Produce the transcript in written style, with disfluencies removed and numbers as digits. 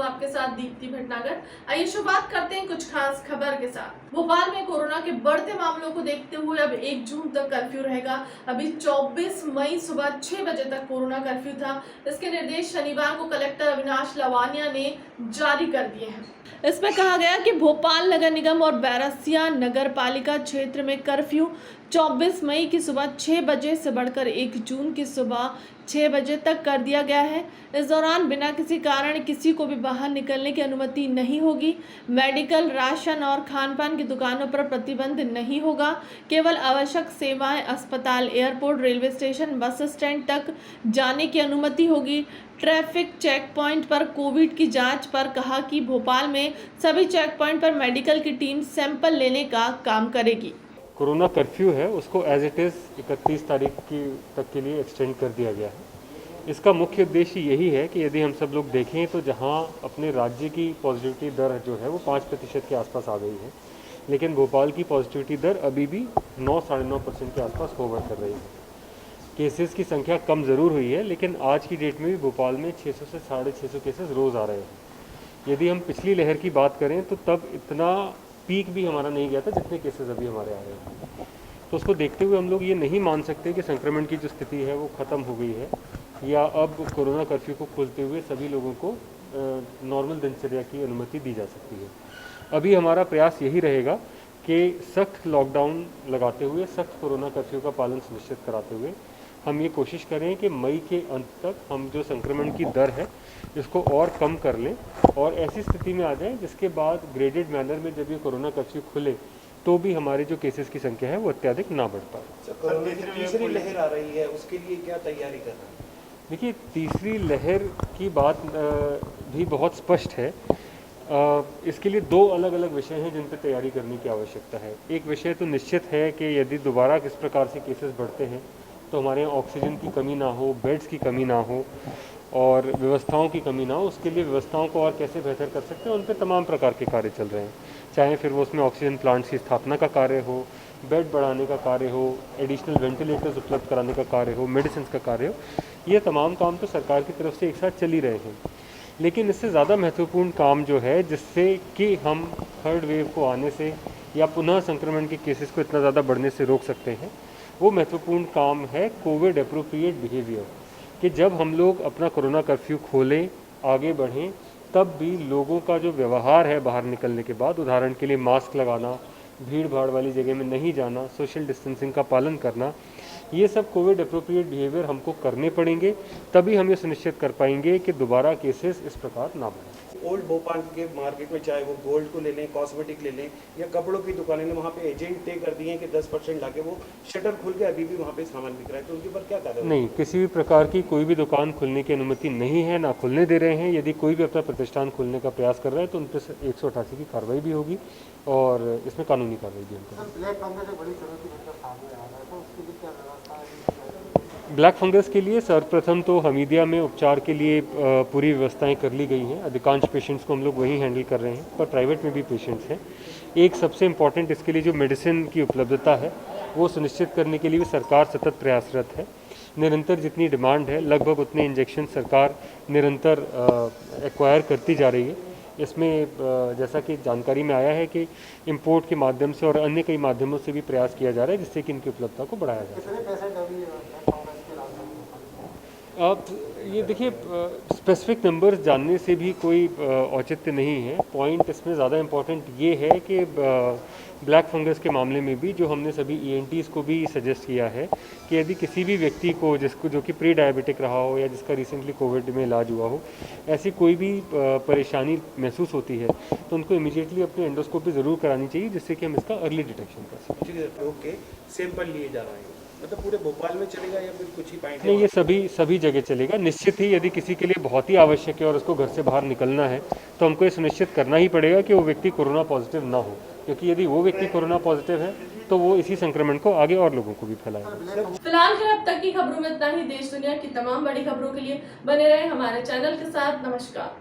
आपके साथ दीप्ति भटनागर। आइए शुरुआत करते हैं कुछ खास खबर के साथ। भोपाल में कोरोना के बढ़ते मामलों को देखते हुए अब 1 जून तक कर्फ्यू रहेगा। अभी 24 मई सुबह 6 बजे तक कोरोना कर्फ्यू था। इसके निर्देश शनिवार को कलेक्टर अविनाश लवानिया ने जारी कर दिए हैं। इसमें कहा गया कि भोपाल नगर निगम और बैरसिया नगर पालिका क्षेत्र में कर्फ्यू 24 मई की सुबह 6 बजे से बढ़कर 1 जून की सुबह 6 बजे तक कर दिया गया है। इस दौरान बिना किसी कारण किसी को भी बाहर निकलने की अनुमति नहीं होगी। मेडिकल, राशन और खान-पान की दुकानों पर प्रतिबंध नहीं होगा। केवल आवश्यक सेवाएं, अस्पताल, airport, railway station, bus stand तक जाने की अनुमति होगी। ट्रैफिक चेक पॉइंट पर कोविड की जांच पर कहा कि भोपाल में सभी चेक पॉइंट पर मेडिकल की टीम सैंपल लेने का काम करेगी। कोरोना कर्फ्यू है उसको एज इट इज़ 31 तारीख की तक के लिए एक्सटेंड कर दिया गया है। इसका मुख्य उद्देश्य यही है कि यदि हम सब लोग देखें तो जहां अपने राज्य की पॉजिटिविटी दर जो है वो 5% के आसपास आ गई है, लेकिन भोपाल की पॉजिटिविटी दर अभी भी 9-9.5% के आसपास होवर कर रही है। केसेस की संख्या कम ज़रूर हुई है, लेकिन आज की डेट में भी भोपाल में 600 से 650 केसेस रोज़ आ रहे हैं। यदि हम पिछली लहर की बात करें तो तब इतना पीक भी हमारा नहीं गया था जितने केसेस अभी हमारे आ रहे हैं। तो उसको देखते हुए हम लोग ये नहीं मान सकते कि संक्रमण की जो स्थिति है वो ख़त्म हो गई है या अब कोरोना कर्फ्यू को खोलते हुए सभी लोगों को नॉर्मल दिनचर्या की अनुमति दी जा सकती है। अभी हमारा प्रयास यही रहेगा कि सख्त लॉकडाउन लगाते हुए, सख्त कोरोना कर्फ्यू का पालन सुनिश्चित कराते हुए हम ये कोशिश करें कि मई के अंत तक हम जो संक्रमण की दर है इसको और कम कर लें और ऐसी स्थिति में आ जाएं जिसके बाद ग्रेडेड मैनर में जब ये कोरोना कर्फ्यू खुले तो भी हमारे जो केसेस की संख्या है वो अत्यधिक ना बढ़ पाए। कोरोना की तीसरी लहर आ रही है, उसके लिए क्या तैयारी कर रहे हैं? देखिए, तीसरी लहर की बात भी बहुत स्पष्ट है। इसके लिए 2 अलग अलग विषय हैं जिन पर तैयारी करने की आवश्यकता है। एक विषय तो निश्चित है कि यदि दोबारा किस प्रकार से केसेस बढ़ते हैं तो हमारे यहाँ ऑक्सीजन की कमी ना हो, बेड्स की कमी ना हो और व्यवस्थाओं की कमी ना हो। उसके लिए व्यवस्थाओं को और कैसे बेहतर कर सकते हैं उन पर तमाम प्रकार के कार्य चल रहे हैं, चाहे फिर वो उसमें ऑक्सीजन प्लांट्स की स्थापना का कार्य हो, बेड बढ़ाने का कार्य हो, एडिशनल वेंटिलेटर्स उपलब्ध कराने का कार्य हो, मेडिसिन का कार्य हो। ये तमाम काम तो सरकार की तरफ से एक साथ चल ही रहे हैं, लेकिन इससे ज़्यादा महत्वपूर्ण काम जो है जिससे कि हम थर्ड वेव को आने से या पुनः संक्रमण के केसेस को इतना ज़्यादा बढ़ने से रोक सकते हैं, वो महत्वपूर्ण काम है कोविड एप्रोप्रिएट बिहेवियर। कि जब हम लोग अपना कोरोना कर्फ्यू खोलें, आगे बढ़ें, तब भी लोगों का जो व्यवहार है बाहर निकलने के बाद, उदाहरण के लिए मास्क लगाना, भीड़ भाड़ वाली जगह में नहीं जाना, सोशल डिस्टेंसिंग का पालन करना, ये सब कोविड एप्रोप्रिएट बिहेवियर हमको करने पड़ेंगे, तभी हम ये सुनिश्चित कर पाएंगे कि दोबारा केसेस इस प्रकार ना बढ़ें। ओल्ड भोपाल के मार्केट में चाहे वो गोल्ड को ले लें, कॉस्मेटिक ले लें या कपड़ों की दुकानें ने वहाँ पे एजेंट तय कर दिए हैं कि 10% लाके वो शटर खुल के अभी भी वहाँ पे सामान बिक रहा है, तो उनके ऊपर क्या कार्रवाई? नहीं, किसी भी प्रकार की कोई भी दुकान खुलने की अनुमति नहीं है, ना खुलने दे रहे हैं। यदि कोई भी अपना प्रतिष्ठान खोलने का प्रयास कर रहा है तो उन पर 188 की कार्रवाई भी होगी और इसमें कानूनी कार्रवाई भी ब्लैक फंगस के लिए सर्वप्रथम तो हमीदिया में उपचार के लिए पूरी व्यवस्थाएं कर ली गई हैं। अधिकांश पेशेंट्स को हम लोग वहीं हैंडल कर रहे हैं, पर प्राइवेट में भी पेशेंट्स हैं। एक सबसे इम्पॉर्टेंट इसके लिए जो मेडिसिन की उपलब्धता है वो सुनिश्चित करने के लिए भी सरकार सतत प्रयासरत है। निरंतर जितनी डिमांड है लगभग उतने इंजेक्शन सरकार निरंतर एक्वायर करती जा रही है। इसमें जैसा कि जानकारी में आया है कि इंपोर्ट के माध्यम से और अन्य कई माध्यमों से भी प्रयास किया जा रहा है जिससे कि इनकी उपलब्धता को बढ़ाया जाए। आप ये देखिए, स्पेसिफिक नंबर्स जानने से भी कोई औचित्य नहीं है। पॉइंट इसमें ज़्यादा इम्पॉर्टेंट ये है कि ब्लैक फंगस के मामले में भी जो हमने सभी ENTs को भी सजेस्ट किया है कि यदि किसी भी व्यक्ति को जो कि प्री डायबिटिक रहा हो या जिसका रिसेंटली कोविड में इलाज हुआ हो, ऐसी कोई भी परेशानी महसूस होती है तो उनको इमीडिएटली अपनी एंडोस्कोपी ज़रूर करानी चाहिए जिससे कि हम इसका अर्ली डिटेक्शन कर सकें। ओके, सैंपल लिए जा रहे हैं, मतलब पूरे भोपाल में चलेगा या फिर कुछ ही पॉइंट? नहीं, ये सभी जगह चलेगा। निश्चित ही यदि किसी के लिए बहुत ही आवश्यक है और उसको घर से बाहर निकलना है तो हमको ये सुनिश्चित करना ही पड़ेगा कि वो व्यक्ति कोरोना पॉजिटिव ना हो, क्योंकि यदि वो व्यक्ति कोरोना पॉजिटिव है तो वो इसी संक्रमण को आगे और लोगों को भी फैलाएगा। फिलहाल अब तक की खबरों में इतना ही। देश दुनिया की तमाम बड़ी खबरों के लिए बने रहे हमारे चैनल के साथ। नमस्कार।